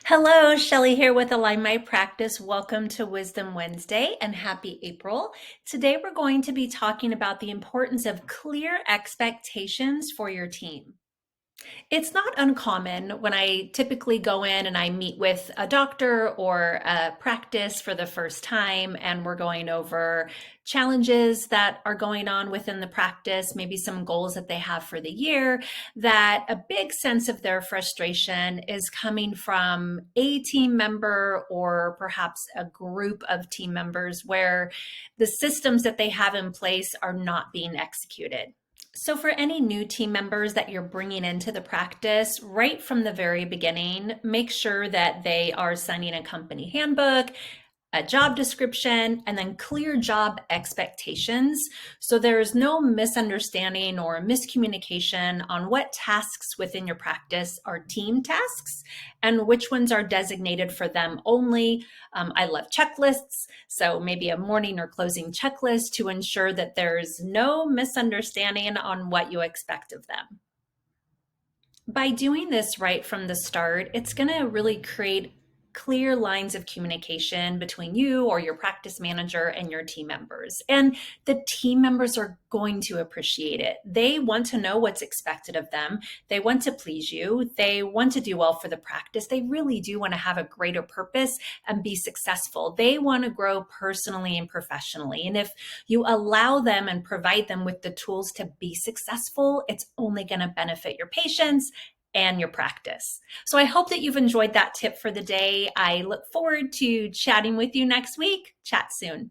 Hello, Shelley here with Align My Practice. Welcome to Wisdom Wednesday and happy April. Today we're going to be talking about the importance of clear expectations for your team. It's not uncommon when I typically go in and I meet with a doctor or a practice for the first time, and we're going over challenges that are going on within the practice, maybe some goals that they have for the year, that a big sense of their frustration is coming from a team member or perhaps a group of team members where the systems that they have in place are not being executed. So, for any new team members that you're bringing into the practice, right from the very beginning, make sure that they are signing a company handbook, a job description, and then clear job expectations. So there's no misunderstanding or miscommunication on what tasks within your practice are team tasks and which ones are designated for them only. I love checklists. So maybe a morning or closing checklist to ensure that there's no misunderstanding on what you expect of them. By doing this right from the start, it's going to really create clear lines of communication between you or your practice manager and your team members. And the team members are going to appreciate it. They want to know what's expected of them. They want to please you. They want to do well for the practice. They really do want to have a greater purpose and be successful. They want to grow personally and professionally. And if you allow them and provide them with the tools to be successful, it's only going to benefit your patients and your practice. So I hope that you've enjoyed that tip for the day. I look forward to chatting with you next week. Chat soon.